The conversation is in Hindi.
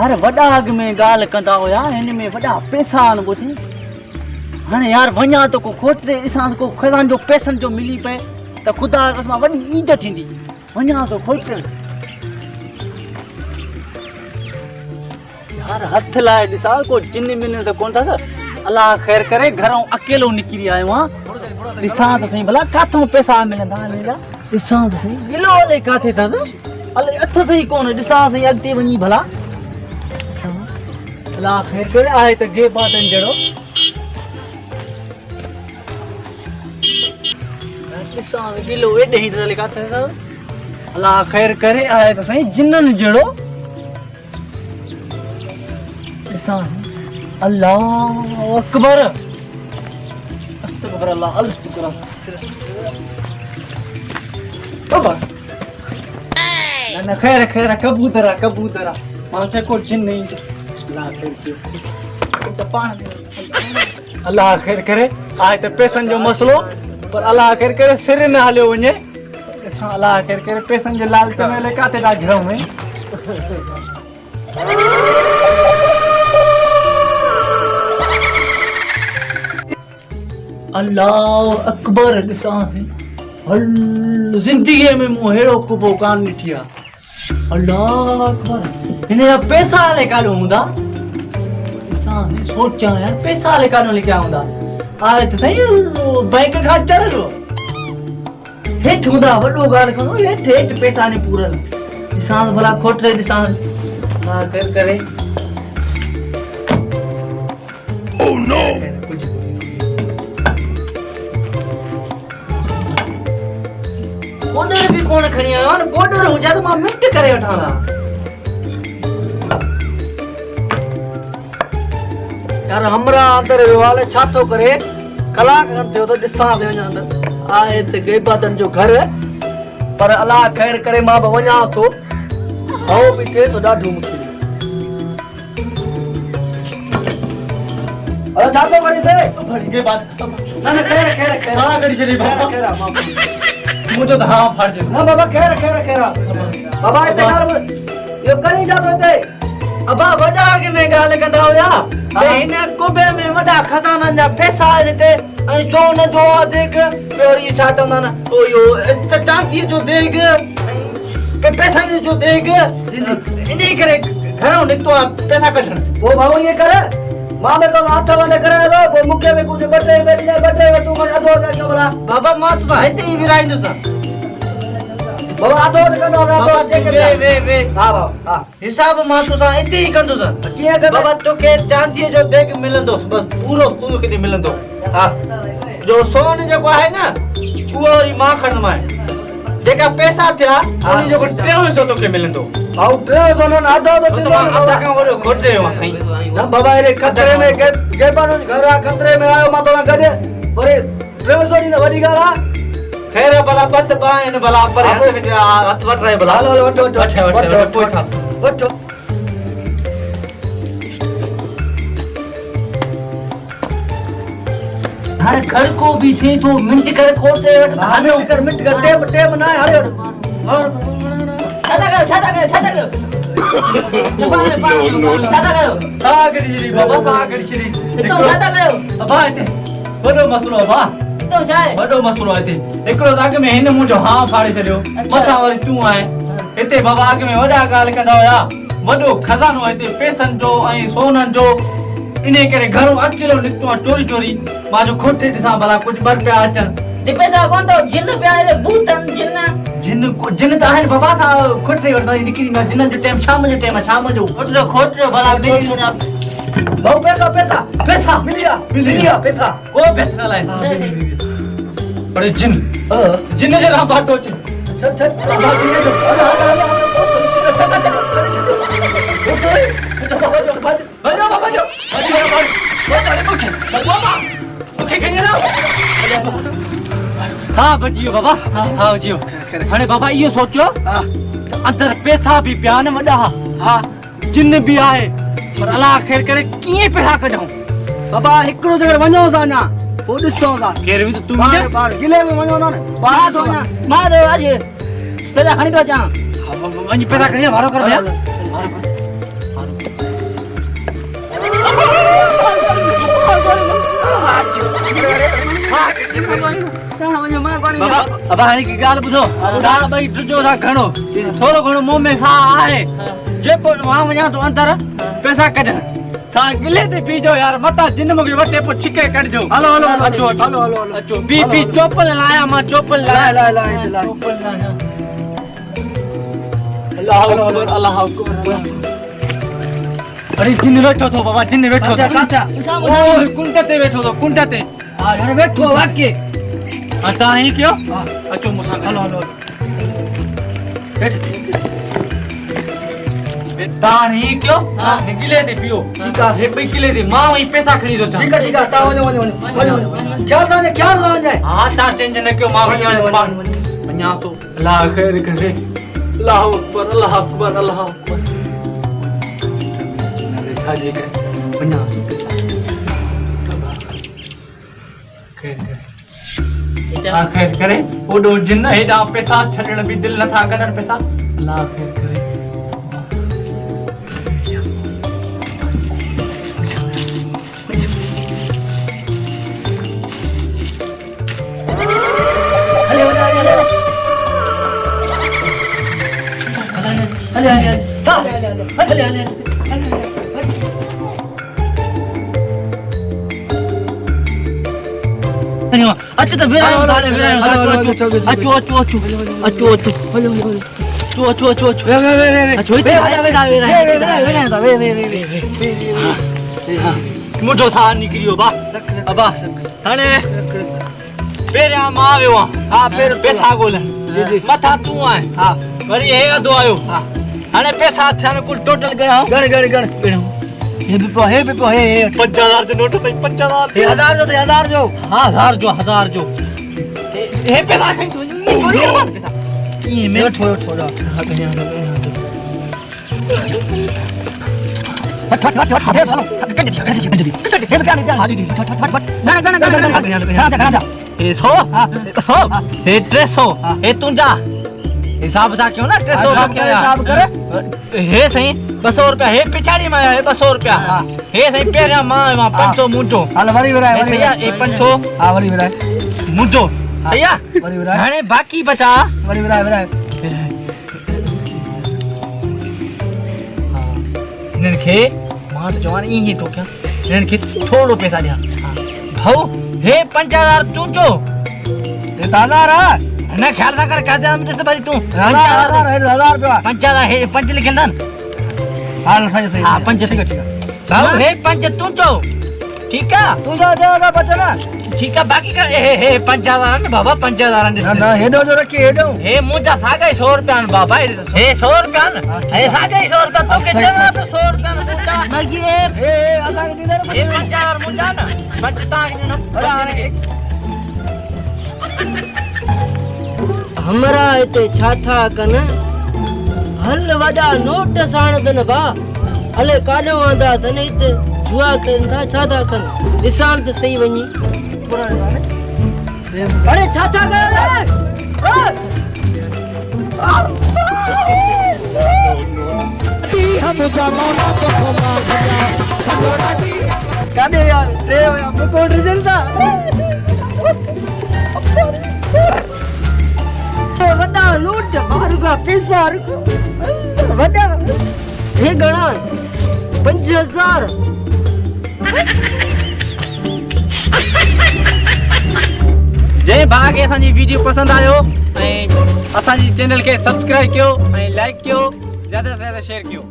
यार वॾा अॻ में ॻाल्हि कंदा हुया हिन में वॾा पैसा आहिनि ॿुधी हाणे यार वञा तो को खोटे ॾिसां को खज़ान जो पैसनि जो मिली पए त ख़ुदा कसम वॾी ईद थींदी वञा तो खोटे यार हथ लाइ ॾिसां को जिन मिन त कोन था अल्लाह ख़ैर करे घरों अकेलो निकिरी आयो आहियां ॾिसां त सही भला किथां पैसा मिलंदा हिनजा ॾिसां त सही गिलो अलाए किथे अथसि अलाए हथ सही कोन ॾिसां सही अॻिते वञी भला अल्लाह ख़ैर करे आहे त गे बातनि जहिड़ो ॾिसां गिलो एॾे ई त किथे अथसि अल्लाह ख़ैर करे आहे त सही जिननि जहिड़ो ॾिसां अल्लाह अकबर अस्तगफिर अल्लाह अल्लाह ना खैर खैर कबूतरा कबूतरा मां को जिन नहीं अल्लाह खैर कियो तो पाण अल्लाह खैर करे आए तो पैसन जो मसलो पर अल्लाह खैर करे सिर न हलियो वने अल्लाह खैर करे पैसन जो लालच में ले काते दा घर में अल्लाह अकबर ॾिसां हल जिंदगी में मूं हेड़ो कुबो कान ॾिठी आहे अल्लाह अकबर हिन जा पैसा हले काॾो हूंदा ॾिसां सोचां यार पैसा हले काॾो लिखिया हूंदा आहे त सही बैंक खां चढ़ियो हेठि हूंदा वॾो ॻाल्हि कंदो हेठि हेठि पैसा ने पूरल ॾिसां भला खोटे ॾिसां हा कर करे ओह नो कोडर भी कोन खणी आयो न कोडर हुजे त मां मिट करे वठां यार हमरा अंदर वाले छातो करे कलाक खन थियो तो ॾिसां ते वञा अंदर आहे त गैबादन जो घर पर अल्लाह खैर करे मां वञा तो आओ भी के तो ॾाढो मुश्किल अरे छातो करी थे भड़ी के बात ना ना खैर खैर खैर हां करी चली बाबा खैर मां मुझे तो हाँ फट जाए ना बाबा खेरा खेरा खेरा बाबा इते यार यो कहीं जातो थे अबा वडा के में गाल कंदा होया इन कोबे में वडा खजाना जा पैसा देते जो न जो देख और ये चाहता ना तो यो चांदी जो देख के पैसा जो देख इन्हीं करे घरों निकतो पैसा कटण वो भाऊ ये करे मां में तो हाथ वने करे लो वो मुके में कुछ बटे बैठ जा बटे तू मन अदो जा बोला बाबा मां तो हेते ही विराइंदो सा बाबा अदो कंदो अदो देख वे हां हां हिसाब मां तो सा हेते ही कंदो सा किया कर बाबा तो के चांदी जो देख मिलंदो बस पूरो तू के मिलंदो हां जो सोन जो है ना वो री मां खण मां जेका पैसा थिया उनी जो 300 तो के मिलंदो आउ 300 न आधो तो आधा का वडो खोटे वा खई ना बाबा रे खतरे में गेबानो घर खतरे में आयो मा तो गडे परे 300 नी वडी गाला खैर भला बत बान भला पर हाथ वट रहे भला लो वटो वटो पोठा वटो हर घर को भी थे तो मिंट कर खोटे वट हाने ऊपर मिंट कर टेप टेप ना हारे और छाता कर बाबा सागरी चली तो छाता कयो अबा इते वडो मसलो अबा तो छाए वडो मसलो इते एकरो आगे में हिन मुजो हां फाड़े छडियो मथा वरी तू आए इते बाबा आगे में वडा गाल कंदा होया वडो खजानो इते पैसन जो आई सोनन जो इने करे घरों अकेलो निकतो चोरी चोरी माजो खोटे दिसा भला कुछ बर पे अचन दे पैसा कोन तो जिन पे आले भूतन जिन तो है बाबा था खोटे वरदा निकली ना जिन जो टाइम शाम जो खोटे भला दे बहु पैसा मिल गया पैसा वो पैसा लाए बड़े जिन जरा बाटो छ बाबा जिन जो बाबा जो हाँ बचियो बाबा हाँ बचियो हाणे बाबा इहो सोचियो अंदर पैसा भी पिया न वॾा हाँ जिन भी आहे पर अल्लाह ख़ैर करे कीअं पैसा कढूं बाबा हिकिड़ो जगह वञो था ना पोइ ॾिसो था केर बि तूं बाहर गिले में वञो था न बाहर थो वञा मां तो अॼु पैसा खणी थो अचां वञी पैसा खणी वारो कर बाबा अब हाणे की ॻाल्हि ॿुधो तव्हां ॿई ॾिजो था घणो थोरो घणो मुंह में साह आहे जेको मां वञा थो अंदर पैसा कढण तव्हां गिले ते पीजो यार मता जिन मूंखे वटे पोइ छिके कढजो हलो हलो अचो हलो हलो अचो पी चोपल लाया मां चोपल लाया चोपल लाया अल्लाह अकबर अल्लाह अकबर अरे जिन बैठो थो बाबा जिन बैठो थो ओ कुंट ते बैठो थो कुंट ते हां यार बैठो वाके अता ही क्यों अचो मुसा हलो हलो बैठ तान ही क्यों हां गिले ते पियो ठीक है हे भाई गिले ते मां वही पैसा खणी दो ठीक है ता वने क्या जाने हां ता टेंशन न क्यों मां वन्या तो अल्लाह खैर करे अल्लाह अकबर अल्लाह अकबर अल्लाह अकबर छाजे के वन्या खैर करे ओडो जिन हेडा पैसा छडण भी दिल न था करण पैसा अल्लाह खैर करे अच्छा तो फिर मुठो सा निकलियो बा अबा हाणे पेरिया मां आयो हां फिर पैसा गोलन मथा तू आए हां वरी हे अदो आयो हां हाणे पैसा थाने कुल टोटल गणा गण हे भी हे 5000 जो नोट भाई 5000 हे 1000 जो हां 1000 जो हे पैसा खई ये मेरा छोड़ो हिसाब सा क्यों ना 300 रुपया हिसाब करे हे सही 200 रुपया हे पिछाड़ी में है 200 रुपया हे सही पेरिया मां 500 मुंडो हाल वरी विराय भैया ए 500 हां वरी विराय मुंडो भैया वरी विराय हाने बाकी बचा वरी विराय इनन के मां तो जवान ई ही टोक्या इनन के थोड़ो पैसा दिया भाऊ हे 5000 तू जो ते दादा रा ना ख्याल सा कर क्या दे हम जैसे भाई तू 1000 रुपया 5000 है 5 लिखंदन हां सही हां 5 ठीक है भाऊ हे 5 तू जो ठीक है तू जो देगा बचना ठीक है बाकी का हे 5000 ना बाबा 5000 ना हे दो जो रखी हे दो हे मुजा सागा 100 रुपया बाबा हे 100 रुपया ना हे सागा 100 रुपया तो के देना तो 100 रुपया ना मुजा बाकी हे आधा के दे हे 5000 मुजा ना बचता ना हमरा इते छा था कन हल वडा नोट साणदन बा हले काडो आंदा तने इते जुआ कन था छा था कन निशान ते सही वनी अरे छा था कर हम जमाना तो खमा गया कादे यार रे हम को रिजल्ट था वडा लूट बाहर का पैसा वडा हे गणा 5000 जय भाग असांजी वीडियो पसंद आयो ऐं असांजी चैनल के सब्सक्राइब कयो ऐं लाइक कयो ज्यादा से ज्यादा शेयर कयो।